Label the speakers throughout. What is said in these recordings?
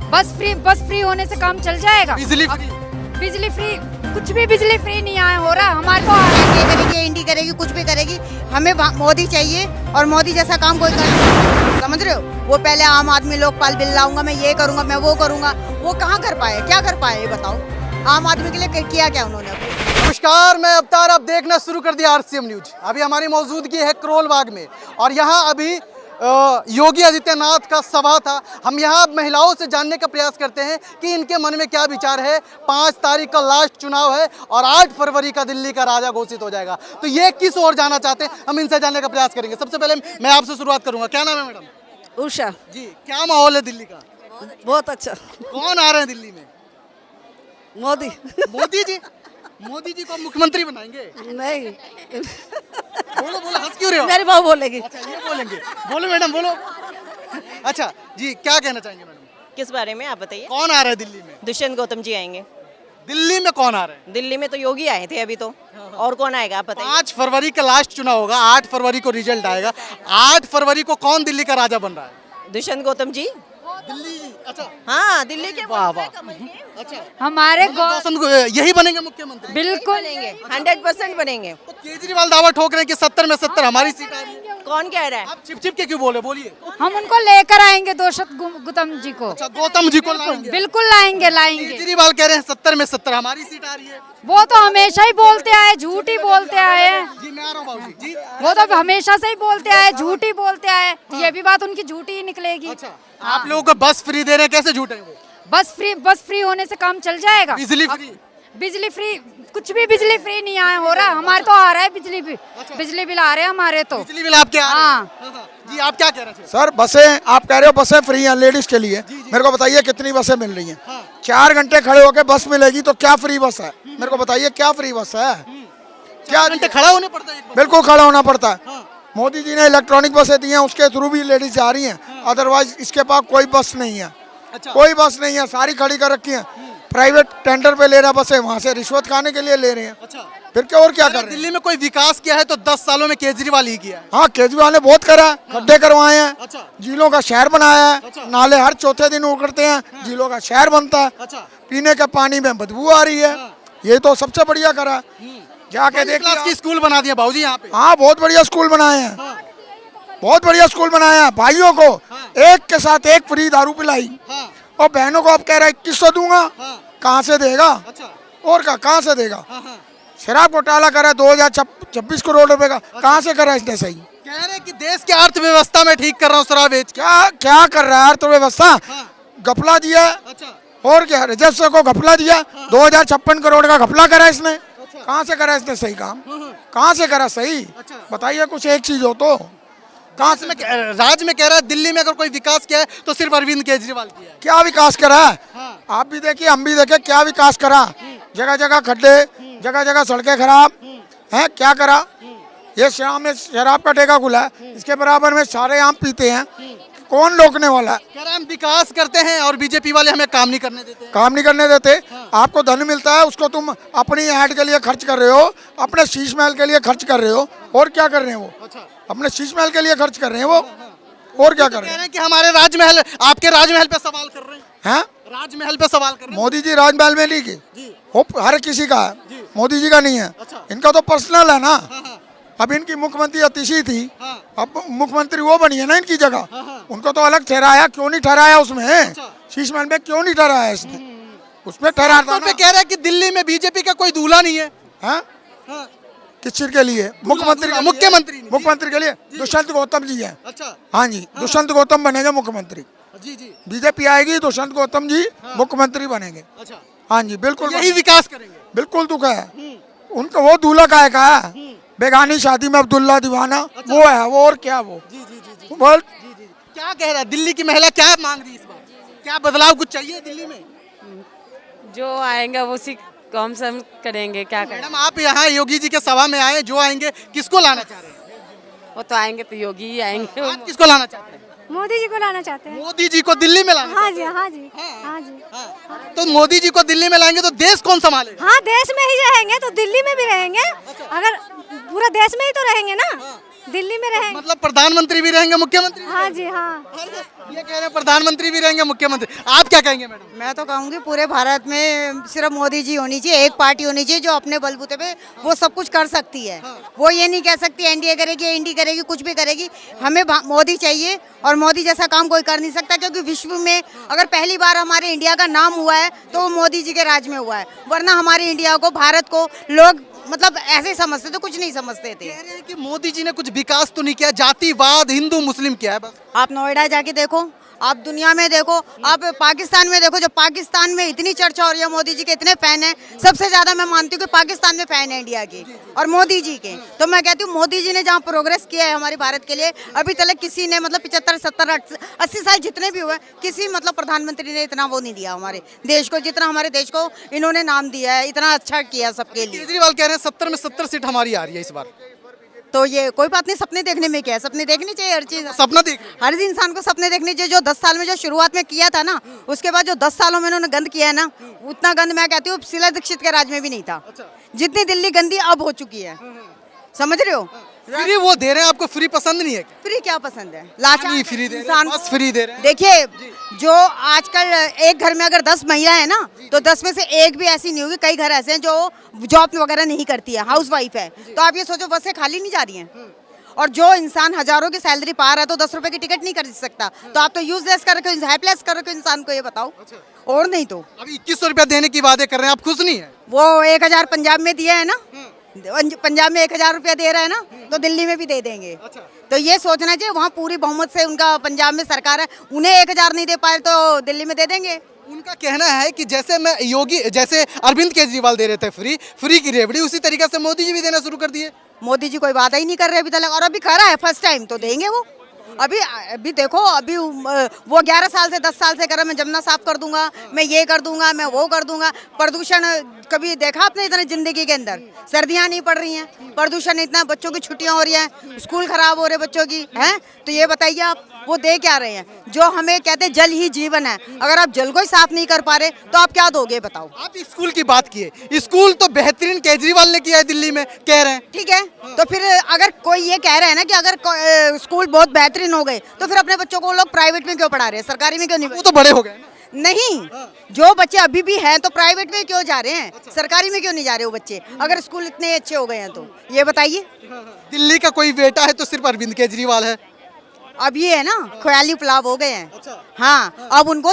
Speaker 1: बस फ्री होने से काम चल जाएगा।
Speaker 2: बिजली फ्री,
Speaker 1: बिजली फ्री, कुछ भी बिजली फ्री नहीं आया हो रहा हमारे को।
Speaker 3: ये करेगी, इंडी करेगी, कुछ भी करेगी, हमें मोदी चाहिए और मोदी जैसा काम कोई कर, समझ रहे हो? वो पहले आम आदमी लोकपाल बिल लाऊंगा, मैं ये करूंगा, मैं वो करूंगा, वो कहाँ कर पाए, क्या कर पाए ये बताओ? आम आदमी के लिए किया क्या उन्होंने?
Speaker 2: नमस्कार, मैं अवतार, आप देखना शुरू कर दिया आरसीएम न्यूज। अभी हमारी मौजूदगी है करोल बाग में और यहाँ अभी योगी आदित्यनाथ का सभा था। हम यहाँ महिलाओं से जानने का प्रयास करते हैं कि इनके मन में क्या विचार है। 5 तारीख का लास्ट चुनाव है और 8 फरवरी का दिल्ली का राजा घोषित हो जाएगा, तो ये किस ओर जाना चाहते हैं, हम इनसे जानने का प्रयास करेंगे। सबसे पहले मैं आपसे शुरुआत करूंगा, क्या नाम है मैडम?
Speaker 4: उषा।
Speaker 2: जी, क्या माहौल है दिल्ली का?
Speaker 4: बहुत अच्छा।
Speaker 2: कौन आ रहे हैं दिल्ली में?
Speaker 4: मोदी।
Speaker 2: मोदी जी? मोदी जी को मुख्यमंत्री बनाएंगे?
Speaker 4: नहीं,
Speaker 2: बोलो बोलो, हंस क्यों रहे हो?
Speaker 4: मेरी बहू बोलेगी।
Speaker 2: अच्छा, ये बोलेंगे, बोलो मैडम बोलो। अच्छा जी, क्या कहना चाहेंगे मैडम?
Speaker 5: किस बारे में आप बताइए।
Speaker 2: कौन आ रहा है दिल्ली में?
Speaker 5: दुष्यंत गौतम जी आएंगे।
Speaker 2: दिल्ली में कौन आ रहे हैं?
Speaker 5: दिल्ली में तो योगी आए थे अभी तो, और कौन आएगा आप बताइए।
Speaker 2: 5 फरवरी का लास्ट चुनाव होगा, 8 फरवरी को रिजल्ट आएगा। 8 फरवरी को कौन दिल्ली का राजा बन रहा है?
Speaker 5: दुष्यंत गौतम जी।
Speaker 2: दिल्ली जी? अच्छा,
Speaker 5: हाँ, दिल्ली के
Speaker 2: वाह वाह, अच्छा,
Speaker 1: हमारे
Speaker 2: यही बनेंगे मुख्यमंत्री?
Speaker 1: बिल्कुल
Speaker 5: बनेंगे, 100% बनेंगे।
Speaker 2: तो केजरीवाल दावा ठोक रहे हैं कि 70 में 70 हमारी सीट आ रही है।
Speaker 5: कौन कह रहा है?
Speaker 2: आप छिप छिप के क्यों बोले, बोलिए।
Speaker 1: हम उनको लेकर आएंगे दुष्यंत गौतम जी को।
Speaker 2: अच्छा, गौतम जी को लाएंगे?
Speaker 1: बिल्कुल लाएंगे।
Speaker 2: केजरीवाल कह रहे हैं 70 में 70 हमारी सीट आ रही है।
Speaker 1: वो तो हमेशा ही बोलते आए, झूठ ही बोलते आए हैं।
Speaker 2: जी, मैं आ रहा हूँ बाबूजी जी।
Speaker 1: वो तो हमेशा से ही बोलते आए, झूठ ही बोलते आए। ये भी बात उनकी झूठी ही निकलेगी।
Speaker 2: अच्छा, आप लोगों को बस फ्री दे रहे हैं, कैसे झूठ है वो?
Speaker 1: बस फ्री होने से काम चल जाएगा।
Speaker 2: बिजली फ्री,
Speaker 1: बिजली फ्री, कुछ भी बिजली फ्री नहीं आया हो रहा हमारे तो आ रहा है बिजली बिल। बिजली बिल आ रहे हैं हमारे तो।
Speaker 2: बिजली बिल आपके आ रहे हैं?
Speaker 1: हाँ।
Speaker 2: जी, आप क्या कह रहे थे?
Speaker 6: सर बसें, आप कह रहे हो बसें फ्री हैं लेडीज के लिए, मेरे को बताइए कितनी बसें मिल रही हैं? 4 घंटे खड़े होकर बस मिलेगी तो क्या फ्री बस है? मेरे को बताइए क्या फ्री बस है? क्या
Speaker 2: घंटे खड़ा होने पड़ता है?
Speaker 6: बिल्कुल खड़ा होना पड़ता है। मोदी जी ने इलेक्ट्रॉनिक बसें दी हैं, उसके थ्रू भी लेडीज जा रही हैं, अदरवाइज इसके पास कोई बस नहीं है।
Speaker 2: अच्छा,
Speaker 6: कोई बस नहीं है, सारी खड़ी कर रखी है। प्राइवेट टेंडर पे ले रहा बसें, वहाँ से रिश्वत खाने के लिए ले रहे हैं।
Speaker 2: अच्छा,
Speaker 6: फिर क्या और क्या कर रहे हैं?
Speaker 2: दिल्ली में कोई विकास किया है तो 10 सालों में केजरीवाल ही किया है।
Speaker 6: हाँ, केजरीवाल ने बहुत करा है, खड्डे करवाए हैं,
Speaker 2: अच्छा,
Speaker 6: झीलों का शहर बनाया है,
Speaker 2: अच्छा,
Speaker 6: नाले हर चौथे दिन उगड़ते हैं, झीलों का शहर बनता है,
Speaker 2: अच्छा,
Speaker 6: पीने के पानी में बदबू आ रही है, ये तो सबसे बढ़िया करा। जाके देख
Speaker 2: क्लास की स्कूल बना दिया बाबूजी यहाँ पे।
Speaker 6: हाँ, बहुत बढ़िया स्कूल बनाए हैं, बहुत बढ़िया स्कूल बनाए हैं। भाइयों को एक के साथ एक फ्री दारू पिलाई, और बहनों को आप कह रहे 2100 दूंगा, कहाँ से देगा?
Speaker 2: अच्छा,
Speaker 6: और कहाँ से देगा? शराब घोटाला करा 2026 करोड़ रुपए का, कहाँ से करा इसने? सही
Speaker 2: कह रहे कि देश की अर्थव्यवस्था में ठीक कर रहा हूँ शराब बेच।
Speaker 6: क्या क्या कर रहा है? अर्थव्यवस्था घपला दिया,
Speaker 2: अच्छा,
Speaker 6: और क्या राजस्व को घपला दिया, 2056 करोड़ का घपला करा इसने। कहाँ से करा इसने सही काम? कहाँ से करा सही? बताइए कुछ एक चीज हो तो।
Speaker 2: कहाँ से? राज्य में कह रहा है दिल्ली में अगर कोई विकास किया है तो सिर्फ अरविंद केजरीवाल किया है।
Speaker 6: क्या विकास करा है? आप भी देखिए, हम भी देखे, क्या विकास करा? जगह जगह खड्डे, जगह जगह सड़कें खराब हैं, क्या करा? ये शाम में शराब का ठेका खुला है, इसके बराबर में सारे आम पीते हैं, कौन रोकने वाला है?
Speaker 2: कह रहे हम विकास करते हैं और बीजेपी वाले हमें काम नहीं करने देते।
Speaker 6: काम नहीं करने देते। आपको धन मिलता है, उसको तुम अपनी ऐड के लिए खर्च कर रहे हो, अपने शीश महल के लिए खर्च कर रहे हो, और क्या कर रहे हैं वो?
Speaker 2: अच्छा,
Speaker 6: अपने शीश महल के लिए खर्च कर रहे हैं वो, और क्या कर रहे
Speaker 2: कह रहे
Speaker 6: हैं?
Speaker 2: हैं कि हमारे राजमहल, आपके राजमहल पे सवाल कर रहे हैं।
Speaker 6: हैं?
Speaker 2: राजमहल पे सवाल कर रहे हैं।
Speaker 6: मोदी जी राजमहल में नहीं की, वो हर किसी का है, मोदी जी का नहीं है।
Speaker 2: अच्छा,
Speaker 6: इनका तो पर्सनल है ना। अब इनकी मुख्यमंत्री अतिशी थी, अब मुख्यमंत्री वो बनी है ना इनकी जगह, उनको तो अलग ठहराया, क्यों नहीं ठहराया उसमें? शीश महल में क्यों नहीं ठहराया इसने? उसमें ठहरा था
Speaker 2: पे कह रहा है कि दिल्ली में बीजेपी का कोई दूल्हा नहीं है।
Speaker 6: ना। किस चीज के लिए? मुख्यमंत्री के लिए दुष्यंत गौतम जी है।
Speaker 2: अच्छा,
Speaker 6: हाँ जी, दुष्यंत गौतम बनेंगे मुख्यमंत्री।
Speaker 2: जी जी,
Speaker 6: बीजेपी आएगी, दुष्यंत गौतम जी मुख्यमंत्री बनेंगे।
Speaker 2: अच्छा,
Speaker 6: हाँ जी, बिल्कुल
Speaker 2: यही विकास करेंगे।
Speaker 6: बिल्कुल दुख है उनको। वो दूल्हा का है बेगानी शादी में अब्दुल्ला दीवाना, वो है वो, और क्या वो?
Speaker 2: जी जी जी जी,
Speaker 6: बोल।
Speaker 2: जी जी, क्या कह रहा है दिल्ली की महिला, क्या मांग रही है इस बार? क्या बदलाव कुछ चाहिए दिल्ली में?
Speaker 7: जो आएंगे उसी को हम करेंगे, क्या करें?
Speaker 2: मैडम, आप यहाँ योगी जी के सभा में आए, जो आएंगे किसको लाना चाह रहे हैं?
Speaker 7: वो तो आएंगे तो योगी ही आएंगे।
Speaker 2: आप किसको लाना चाहते हैं?
Speaker 8: मोदी जी को लाना चाहते हैं।
Speaker 2: मोदी जी को दिल्ली में लाना?
Speaker 8: हाँ जी, हाँ जी, हाँ जी।
Speaker 2: तो मोदी जी को दिल्ली में लाएंगे तो देश कौन संभालेगा?
Speaker 8: हाँ, देश में ही रहेंगे तो दिल्ली में भी रहेंगे, अगर पूरा देश में ही तो रहेंगे ना। दिल्ली में रहेंगे।
Speaker 2: मतलब प्रधानमंत्री भी रहेंगे, मुख्यमंत्री भी
Speaker 8: हाँ जी हाँ।
Speaker 2: ये कह रहे हैं प्रधानमंत्री भी रहेंगे, मुख्यमंत्री। आप क्या कहेंगे मैडम?
Speaker 3: मैं तो कहूँगी पूरे भारत में सिर्फ मोदी जी होनी चाहिए, एक पार्टी होनी चाहिए जो अपने बलबूते पे वो सब कुछ कर सकती है। वो ये नहीं कह सकती एनडीए करेगी, एनडी करेगी, कुछ भी करेगी। हमें मोदी चाहिए और मोदी जैसा काम कोई कर नहीं सकता, क्योंकि विश्व में अगर पहली बार हमारे इंडिया का नाम हुआ है तो वो मोदी जी के राज में हुआ है। वरना हमारे इंडिया को, भारत को लोग मतलब ऐसे ही समझते थे, कुछ नहीं समझते थे।
Speaker 2: कह रहे हैं कि मोदी जी ने कुछ विकास तो नहीं किया, जातिवाद हिंदू मुस्लिम किया है बस।
Speaker 3: आप नोएडा जाके देखो, आप दुनिया में देखो, आप पाकिस्तान में देखो, जो पाकिस्तान में इतनी चर्चा हो रही है मोदी जी के इतने फैन हैं, सबसे ज्यादा मैं मानती हूँ कि पाकिस्तान में फैन है इंडिया के और मोदी जी के। तो मैं कहती हूँ मोदी जी ने जहाँ प्रोग्रेस किया है हमारे भारत के लिए, अभी तक किसी ने मतलब 75, 70, 80 साल जितने भी हुए, किसी मतलब प्रधानमंत्री ने इतना वो नहीं दिया हमारे देश को, जितना हमारे देश को इन्होंने नाम दिया है, इतना अच्छा किया सबके लिए।
Speaker 2: केजरीवाल कह रहे हैं 70 में 70 सीट हमारी आ रही है इस बार।
Speaker 3: तो ये कोई बात नहीं, सपने देखने में क्या है, सपने देखनी चाहिए हर चीज।
Speaker 2: सपना देख
Speaker 3: हर इंसान को सपने देखने चाहिए। जो 10 साल में जो शुरुआत में किया था ना, उसके बाद जो 10 सालों में इन्होंने गंद किया है ना, उतना गंद मैं कहती हूँ शीला दीक्षित के राज में भी नहीं था। जितनी दिल्ली गंदी अब हो चुकी है, समझ रहे हो।
Speaker 2: फ्री वो दे रहे हैं, आपको फ्री पसंद नहीं है?
Speaker 3: फ्री क्या पसंद है? लाचार
Speaker 2: पानी फ्री दे रहे हैं,
Speaker 3: इंसान
Speaker 2: बस फ्री दे रहे हैं।
Speaker 3: देखिए, जो आजकल एक घर में अगर 10 महिला है ना, तो 10 में से एक भी ऐसी नहीं होगी। कई घर ऐसे हैं जो जॉब वगैरह नहीं करती है, हाउस वाइफ है। तो आप ये सोचो बसें खाली नहीं जा रही हैं। और जो इंसान हजारों की सैलरी पा रहा है तो 10 रुपए की टिकट नहीं खरीद सकता। तो आप तो यूजलेस कर रखे हो, हेल्पलेस कर रखे हो इंसान को, ये बताओ। और नहीं तो
Speaker 2: अभी 2100 रुपया देने की वादे कर रहे हैं, आप खुश नहीं है?
Speaker 3: वो 1000 पंजाब में दिया है ना, पंजाब में 1000 रुपया दे रहा है ना, तो दिल्ली में भी दे देंगे। तो ये सोचना चाहिए, वहाँ पूरी बहुमत से उनका पंजाब में सरकार है, उन्हें 1000 नहीं दे पाए तो दिल्ली में दे देंगे।
Speaker 2: उनका कहना है कि जैसे अरविंद केजरीवाल दे रहे थे फ्री की रेवड़ी, उसी तरीके से मोदी जी भी देना शुरू कर दिए।
Speaker 3: मोदी जी कोई वादा ही नहीं कर रहे अभी तक, और अभी कर रहा है फर्स्ट टाइम, तो देंगे वो। अभी देखो, अभी वो 11 साल से 10 साल से कर रहा है, मैं जमुना साफ कर दूंगा, मैं ये कर दूंगा, मैं वो कर दूंगा। प्रदूषण कभी देखा आपने इतना जिंदगी के अंदर? सर्दियां नहीं पड़ रही हैं, प्रदूषण इतना, बच्चों की छुट्टियां हो रही हैं, स्कूल खराब हो रहे बच्चों की हैं। तो ये बताइए आप, वो दे क्या रहे हैं? जो हमें कहते हैं जल ही जीवन है, अगर आप जल को ही साफ नहीं कर पा रहे तो आप क्या दोगे बताओ।
Speaker 2: आप स्कूल की बात किए, स्कूल तो बेहतरीन केजरीवाल ने किया है दिल्ली में, कह रहे हैं।
Speaker 3: ठीक है, तो फिर अगर कोई ये कह रहे हैं ना कि अगर स्कूल बहुत बेहतरीन हो गए, तो फिर अपने बच्चों को लोग प्राइवेट में क्यों पढ़ा रहे हैं, सरकारी में क्यों नहीं?
Speaker 2: वो तो बड़े हो गए ना।
Speaker 3: नहीं, जो बच्चे अभी भी हैं तो प्राइवेट में क्यों जा रहे हैं, सरकारी में क्यों नहीं जा रहे वो बच्चे, अगर स्कूल इतने अच्छे हो गए हैं तो? ये बताइए।
Speaker 2: दिल्ली का कोई बेटा है तो सिर्फ अरविंद केजरीवाल है।
Speaker 3: अब ये है ना, ख्याली पुलाव हो गए हैं। हाँ, अब उनको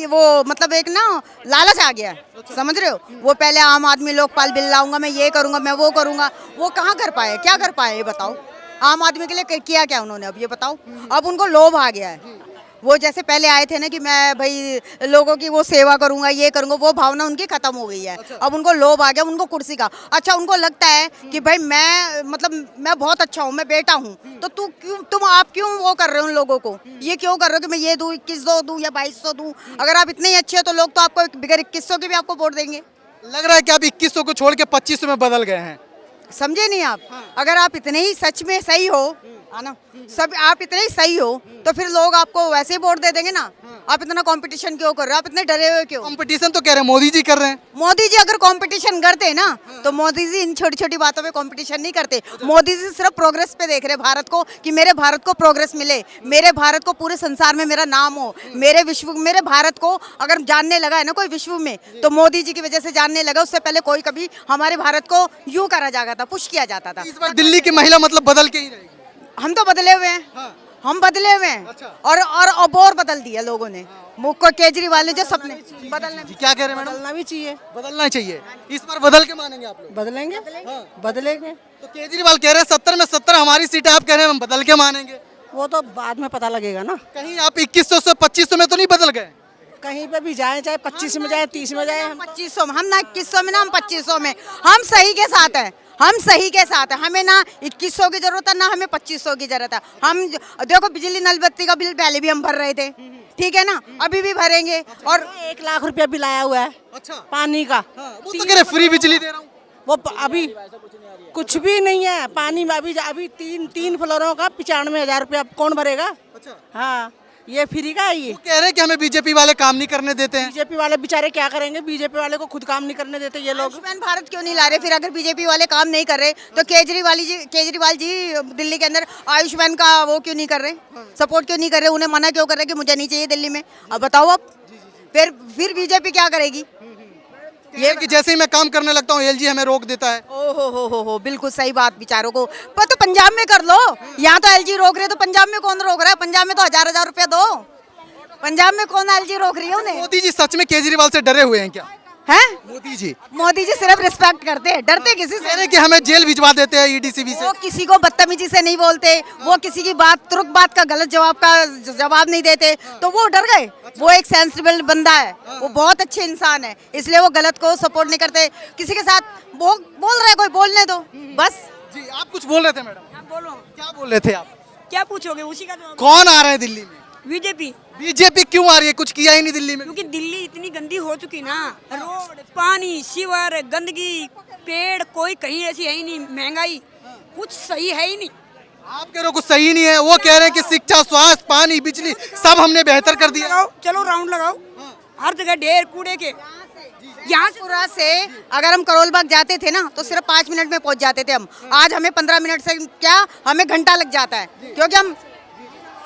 Speaker 3: वो मतलब एक ना लालच आ गया है, समझ रहे हो। वो पहले आम आदमी लोकपाल बिल लाऊंगा, मैं ये करूंगा, मैं वो करूंगा, वो कहाँ कर पाए, क्या कर पाए ये बताओ। आम आदमी के लिए किया क्या उन्होंने, अब ये बताओ। अब उनको लोभ आ गया है। वो जैसे पहले आए थे ना कि मैं भाई लोगों की वो सेवा करूंगा, ये करूंगा, वो भावना उनकी खत्म हो गई है। अब उनको लोभ आ गया, उनको कुर्सी का। अच्छा, उनको लगता है कि भाई मैं बहुत अच्छा हूँ, मैं बेटा हूँ, तो आप क्यों वो कर रहे हो उन लोगों को, ये क्यों कर रहे हो कि मैं ये दूँ, 2100 दूँ या 2200 दूँ? अगर आप इतने ही अच्छे हो तो लोग तो आपको बगैर 2100 के भी आपको वोट देंगे।
Speaker 2: लग रहा है कि आप 2100 को छोड़ के 2500 में बदल गए हैं।
Speaker 3: समझे नहीं आप? अगर आप इतने ही सच में सही हो, है ना, सब आप इतने ही सही हो, तो फिर लोग आपको वैसे ही वोट दे देंगे ना। आप इतना कंपटीशन क्यों कर रहे हो, आप इतने डरे हुए क्यों?
Speaker 2: कंपटीशन तो कह रहे हैं मोदी जी कर रहे हैं।
Speaker 3: मोदी जी अगर कंपटीशन करते ना, तो मोदी जी इन छोटी छोटी बातों पे कंपटीशन नहीं करते। मोदी जी सिर्फ प्रोग्रेस पे देख रहे हैं भारत को, कि मेरे भारत को प्रोग्रेस मिले, मेरे भारत को पूरे संसार में मेरा नाम हो, मेरे भारत को अगर जानने लगा है ना कोई विश्व में, तो मोदी जी की वजह से जानने लगा। उससे पहले कोई कभी हमारे भारत को यूं करा जाता था, पुश किया जाता था।
Speaker 2: इस बार दिल्ली की महिला मतलब बदल के ही रहेगी।
Speaker 3: हम तो बदले हुए हैं, हम बदले हुए हैं। और बदल दिया लोगों ने। मुझको केजरीवाल ने जो सपने बदलने,
Speaker 2: क्या कह रहे हैं मैडम?
Speaker 4: बदलना भी चाहिए।
Speaker 2: बदलना चाहिए। इस बार बदल के मानेंगे आप लोग?
Speaker 4: बदलेंगे, बदलेंगे।
Speaker 2: तो केजरीवाल कह रहे हैं 70 में 70 हमारी सीटें, आप कह रहे हैं हम बदल के मानेंगे।
Speaker 4: वो तो बाद में पता लगेगा ना।
Speaker 2: कहीं आप 2100 से 2500 में तो नहीं बदल गए?
Speaker 4: कहीं पे भी जाए, चाहे 25 में जाए, 30 में जाए,
Speaker 3: 2500 में, हम ना 2100 में ना, हम 2500 में। हम सही के साथ है, हम सही के साथ है। हमें ना 2100 की जरूरत है, ना हमें 2500 की जरूरत है। हम देखो, बिजली नल बत्ती का बिल पहले भी हम भर रहे थे, ठीक है ना, अभी भी भरेंगे। और
Speaker 4: 1 लाख रुपया बिल आया हुआ है।
Speaker 2: अच्छा,
Speaker 4: पानी का।
Speaker 2: वो तो कह रहे फ्री बिजली दे रहा हूँ।
Speaker 4: वो अभी कुछ भी नहीं है पानी में। अभी 3 फ्लोरों का 95,000 रुपया कौन भरेगा?
Speaker 2: अच्छा,
Speaker 4: हाँ, ये फ्री का है ये।
Speaker 2: वो कह रहे हैं कि हमें बीजेपी वाले काम नहीं करने देते हैं।
Speaker 4: बीजेपी वाले बेचारे क्या करेंगे, बीजेपी वाले को खुद काम नहीं करने देते ये लोग।
Speaker 3: आयुष्मान भारत क्यों नहीं ला रहे? फिर अगर बीजेपी वाले काम नहीं कर रहे तो केजरीवाल जी दिल्ली के अंदर आयुष्मान का वो क्यों नहीं कर रहे, सपोर्ट क्यों नहीं कर रहे? उन्हें मना क्यों कर रहे कि मुझे नहीं चाहिए दिल्ली में? अब बताओ आप, फिर बीजेपी क्या करेगी?
Speaker 2: ये कि जैसे ही मैं काम करने लगता हूँ एलजी हमें रोक देता है।
Speaker 3: ओ हो बिल्कुल सही बात। बेचारों को पर तो पंजाब में कर लो, यहाँ तो एलजी रोक रहे तो पंजाब में कौन रोक रहा है? पंजाब में तो 1000-1000 रुपया दो, पंजाब में कौन एलजी रोक रही है उन्हें?
Speaker 2: मोदी जी सच में केजरीवाल से डरे हुए हैं क्या?
Speaker 3: हैं?
Speaker 2: मोदी जी
Speaker 3: सिर्फ रिस्पेक्ट करते हैं, डरते किसी
Speaker 2: कह
Speaker 3: से?
Speaker 2: रहे हैं कि हमें जेल भिजवा देते हैं ईडीसीबी से।
Speaker 3: वो किसी को बदतमीजी से नहीं बोलते, वो किसी की तुरक बात का गलत जवाब नहीं देते, तो वो डर गए। वो एक सेंसिबल बंदा है, वो बहुत अच्छे इंसान है, इसलिए वो गलत को सपोर्ट नहीं करते। किसी के साथ बोल रहे कोई बोलने दो बस।
Speaker 2: जी आप कुछ बोल रहे थे मैडम?
Speaker 9: बोलो,
Speaker 2: क्या बोल रहे थे आप?
Speaker 9: क्या पूछोगे? उसी का जवाब।
Speaker 2: कौन आ रहे हैं दिल्ली में?
Speaker 9: बीजेपी।
Speaker 2: बीजेपी क्यों आ रही है? कुछ किया ही नहीं दिल्ली में।
Speaker 9: क्योंकि दिल्ली इतनी गंदी हो चुकी ना, रोड, पानी, सीवर, गंदगी, पेड़ कोई कहीं ऐसी है ही नहीं, महंगाई कुछ सही है ही नहीं।
Speaker 2: आप कह रहे हो कुछ सही नहीं है, वो कह रहे हैं कि शिक्षा, स्वास्थ्य, पानी, बिजली सब हमने बेहतर कर दिया।
Speaker 9: लगाओ, चलो राउंड लगाओ, हर जगह ढेर कूड़े के। यहाँ
Speaker 3: से अगर हम करोल बाग जाते थे ना तो सिर्फ 5 मिनट में पहुंच जाते थे हम। आज हमें 15 मिनट से क्या, हमें घंटा लग जाता है, क्योंकि हम